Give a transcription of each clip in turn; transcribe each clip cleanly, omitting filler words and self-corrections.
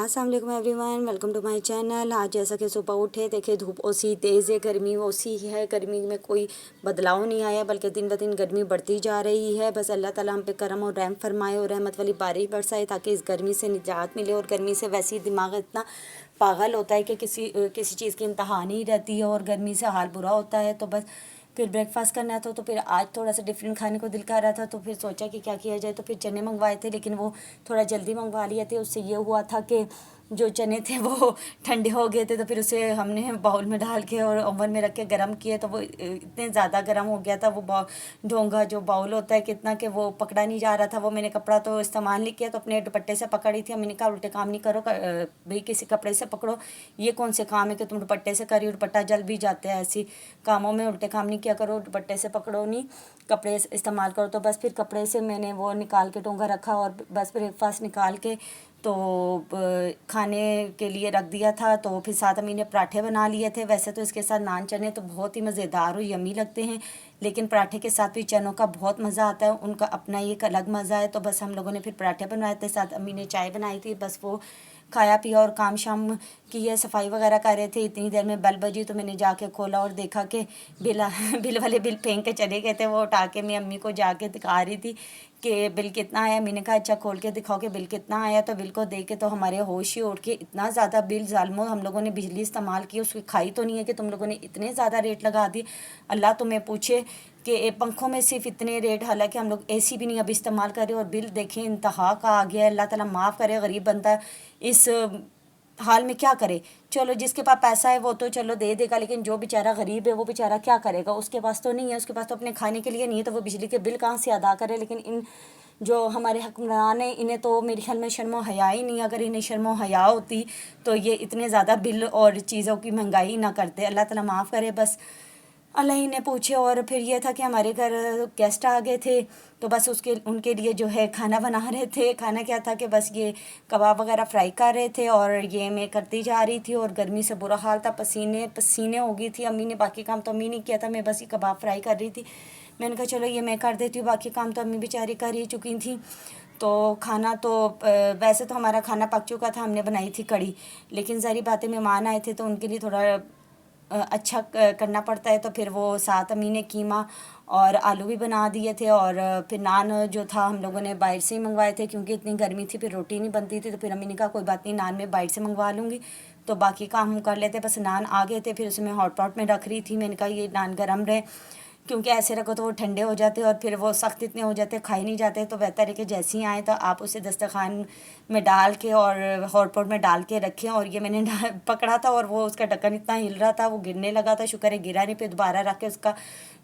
अस्सलाम वालेकुम everyone, welcome to my channel. आज जैसा कि सुबह उठे देखे धूप ओसी तेज़ है, गर्मी ओसी ही है। गर्मी में कोई बदलाव नहीं आया बल्कि दिन ब दिन गर्मी बढ़ती जा रही है। बस अल्लाह ताला हम पे करम और रहम फरमाए और रहमत वाली बारिश बरसाए ताकि इस गर्मी से निजात मिले। और गर्मी से वैसे ही दिमाग इतना पागल होता है कि किसी चीज़ की इंतहा नहीं रहती है और गर्मी से हाल बुरा होता है। तो बस फिर ब्रेकफास्ट करना था तो फिर आज थोड़ा सा डिफरेंट खाने को दिल कर रहा था, तो फिर सोचा कि क्या किया जाए। तो फिर चने मंगवाए थे, लेकिन वो थोड़ा जल्दी मंगवा लिए थे। उससे ये हुआ था कि जो चने थे वो ठंडे हो गए थे, तो फिर उसे हमने बाउल में डाल के और ओवन में रख के गर्म किए तो वो इतने ज़्यादा गर्म हो गया था। वो ढोंगा जो बाउल होता है कितना कि वो पकड़ा नहीं जा रहा था। वो मैंने कपड़ा तो इस्तेमाल नहीं किया, तो अपने दुपट्टे से पकड़ी थी। मैंने कहा उल्टे काम नहीं करो भाई, किसी कपड़े से पकड़ो। ये कौन से काम है कि तुम दुपट्टे से करी हो, दुपट्टा जल भी जाते हैं। ऐसी कामों में उल्टे काम नहीं किया करो, दुपट्टे से पकड़ो नहीं, कपड़े इस्तेमाल करो। तो बस फिर कपड़े से मैंने वो निकाल के टोंगा रखा और बस ब्रेकफास्ट निकाल के तो खाने के लिए रख दिया था। तो फिर साथ अम्मी ने पराठे बना लिए थे। वैसे तो इसके साथ नान चने तो बहुत ही मज़ेदार और यमी लगते हैं, लेकिन पराठे के साथ भी चनों का बहुत मज़ा आता है, उनका अपना ही एक अलग मज़ा है। तो बस हम लोगों ने फिर पराठे बनवाए थे, साथ अम्मी ने चाय बनाई थी। बस वो खाया पिया और काम शाम की है, सफाई वगैरह कर रहे थे। इतनी देर में बेल बजी तो मैंने जाके खोला और देखा कि बिल बिल वाले बिल फेंक के चले गए थे। वो उठा के मैं अम्मी को जाके दिखा रही थी कि बिल कितना आया। मैंने कहा अच्छा खोल के दिखाओ कि बिल कितना आया। तो बिल को देख के तो हमारे होश ही उड़ के, इतना ज़्यादा बिल ज़ालिमो, हम लोगों ने बिजली इस्तेमाल की उसकी खाई तो नहीं है कि तुम लोगों ने इतने ज़्यादा रेट लगा दिए। अल्लाह तुम्हें पूछे कि पंखों में सिर्फ इतने रेट, हालांकि हम लोग एसी भी नहीं अभी इस्तेमाल कर रहे और बिल देखें इंतहा का आ गया है। अल्लाह ताला माफ़ करे, गरीब बंदा इस हाल में क्या करे। चलो जिसके पास पैसा है वो तो चलो दे देगा, लेकिन जो बेचारा गरीब है वो बेचारा क्या करेगा। उसके पास तो नहीं है, उसके पास तो अपने खाने के लिए नहीं है, तो वो बिजली के बिल कहाँ से अदा करे। लेकिन इन जो हमारे हुक्मरान हैं इन्हें तो मेरे ख्याल में शर्म हया ही नहीं। अगर इन्हें शर्म हया होती तो ये इतने ज़्यादा बिल और चीज़ों की महंगाई ना करते। अल्लाह ताला माफ़ करे, बस अल्लाह ही ने पूछे। और फिर ये था कि हमारे घर गेस्ट आ गए थे, तो बस उनके लिए जो है खाना बना रहे थे। खाना क्या था कि बस ये कबाब वगैरह फ्राई कर रहे थे और ये मैं करती जा रही थी। और गर्मी से बुरा हाल था, पसीने पसीने हो गई थी। अम्मी ने बाकी काम तो अम्मी ने किया था, मैं बस ये कबाब फ्राई कर रही थी। मैंने कहा चलो ये मैं कर देती हूँ, बाकी काम तो अम्मी बेचारी कर ही चुकी थी। तो खाना तो वैसे तो हमारा खाना पक चुका था, हमने बनाई थी कड़ी, लेकिन ज़ाहिर बातें मेहमान आए थे तो उनके लिए थोड़ा अच्छा करना पड़ता है। तो फिर वो साथ अम्मी ने कीमा और आलू भी बना दिए थे। और फिर नान जो था हम लोगों ने बाहर से ही मंगवाए थे, क्योंकि इतनी गर्मी थी फिर रोटी नहीं बनती थी। तो फिर अम्मी ने कहा कोई बात नहीं, नान मैं बाहर से मंगवा लूँगी, तो बाकी काम हम कर लेते। बस नान आ गए थे, फिर उसमें हॉट पॉट में रख रही थी। मैंने कहा ये नान गर्म रहे, क्योंकि ऐसे रखो तो वो ठंडे हो जाते और फिर वो सख्त इतने हो जाते खाए नहीं जाते। तो बेहतर है कि जैसे ही आए तो आप उसे दस्तरखान में डाल के और हॉट पॉट में डाल के रखें। और ये मैंने पकड़ा था और वो उसका ढक्कन इतना हिल रहा था, वो गिरने लगा था। शुक्र है गिरा नहीं। फिर दोबारा रख के उसका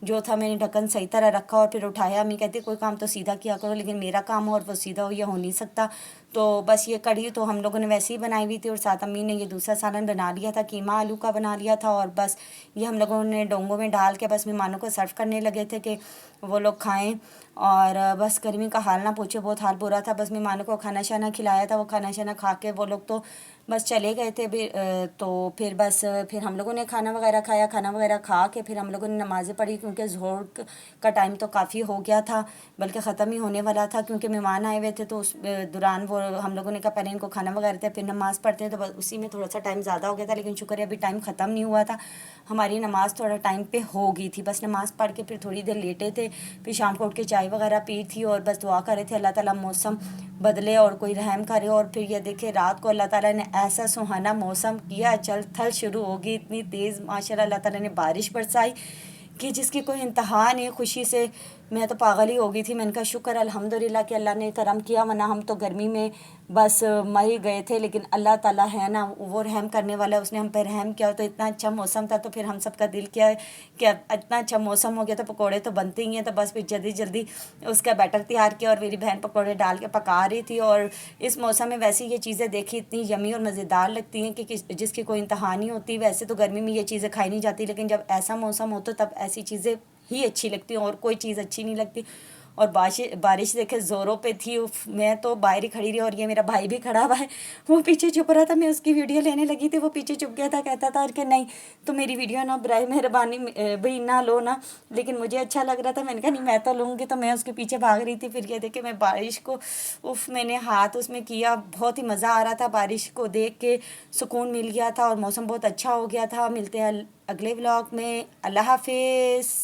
जो था मैंने ढक्कन सही तरह रखा और फिर उठाया। अम्मी कहती कोई काम तो सीधा किया करो, लेकिन मेरा काम और वो सीधा हो ये हो नहीं सकता। तो बस ये कढ़ी तो हम लोगों ने वैसे ही बनाई हुई थी और साथ अम्मी ने ये दूसरा सालन बना लिया था, कीमा आलू का बना लिया था। और बस ये हम लोगों ने डोंगों में डाल के बस मेहमानों को सर्व करने लगे थे कि वो लोग खाएं। और बस गर्मी का हाल ना पूछे, बहुत हाल बुरा था। बस मेहमानों को खाना शाना खिलाया था, वो खाना शाना खा के वो लोग तो बस चले गए थे भी। तो फिर बस फिर हम लोगों ने खाना वगैरह खाया, खाना वगैरह खा के फिर हम लोगों ने नमाज़ें पढ़ी, क्योंकि ज़ोहर का टाइम तो काफ़ी हो गया था, बल्कि ख़त्म ही होने वाला था, क्योंकि मेहमान आए हुए थे। तो उस दौरान वो हम लोगों ने कहा पहले इनको खाना वगैरह थे फिर नमाज़ पढ़ते हैं, तो बस उसी में थोड़ा सा टाइम ज़्यादा हो गया था। लेकिन शुक्र है अभी टाइम ख़त्म नहीं हुआ था, हमारी नमाज़ थोड़ा टाइम पे हो गई थी। बस नमाज़ पढ़ के फिर थोड़ी देर लेटे थे, फिर शाम को उठ के चाय वगैरह पी थी और बस दुआ कर रहे थे अल्लाह ताला मौसम बदले और कोई रहम करे। और फिर ये देखे रात को अल्लाह ताला ने ऐसा सुहाना मौसम किया, चल थल शुरू होगी इतनी तेज़ माशाल्लाह अल्लाह ताला ने बारिश बरसाई कि जिसकी कोई इंतहा नहीं। खुशी से मैं तो पागल ही हो गई थी। मैंने कहा शुक्र अल्हम्दुलिल्लाह कि अल्लाह ने करम किया, वरना हम तो गर्मी में बस मर ही गए थे। लेकिन अल्लाह ताला है ना, वो रहम करने वाला, उसने हम पे रहम किया। तो इतना अच्छा मौसम था, तो फिर हम सबका दिल किया कि इतना अच्छा मौसम हो गया तो पकौड़े तो बनते ही हैं। तो बस फिर जल्दी जल्दी उसका बैटर तैयार किया और मेरी बहन पकौड़े डाल के पका रही थी। और इस मौसम में वैसे ये चीज़ें देखी इतनी यमी और मज़ेदार लगती हैं कि जिसकी कोई इंतहा नहीं होती। वैसे तो गर्मी में ये चीज़ें खाई नहीं जाती, लेकिन जब ऐसा मौसम हो तो तब ऐसी चीज़ें ही अच्छी लगती हैं और कोई चीज़ अच्छी नहीं लगती। اور بارش دیکھے زوروں پہ تھی. میں تو باہر ہی کھڑی رہی اور یہ میرا بھائی بھی کھڑا ہوا ہے, وہ پیچھے چھپ رہا تھا. میں اس کی ویڈیو لینے لگی تھی, وہ پیچھے چھپ گیا تھا, کہتا تھا کہ نہیں تو میری ویڈیو نہ برائے مہربانی بھائی نہ لو نا. لیکن مجھے اچھا لگ رہا تھا, میں نے کہا نہیں میں تو لوں گی. تو میں اس کے پیچھے بھاگ رہی تھی. پھر یہ دیکھے میں بارش کو میں نے ہاتھ اس میں کیا, بہت ہی مزہ آ رہا تھا بارش کو دیکھ کے, سکون مل گیا تھا اور موسم بہت اچھا ہو گیا تھا. ملتے ہیں اگلے ولاگ میں. اللہ حافظ.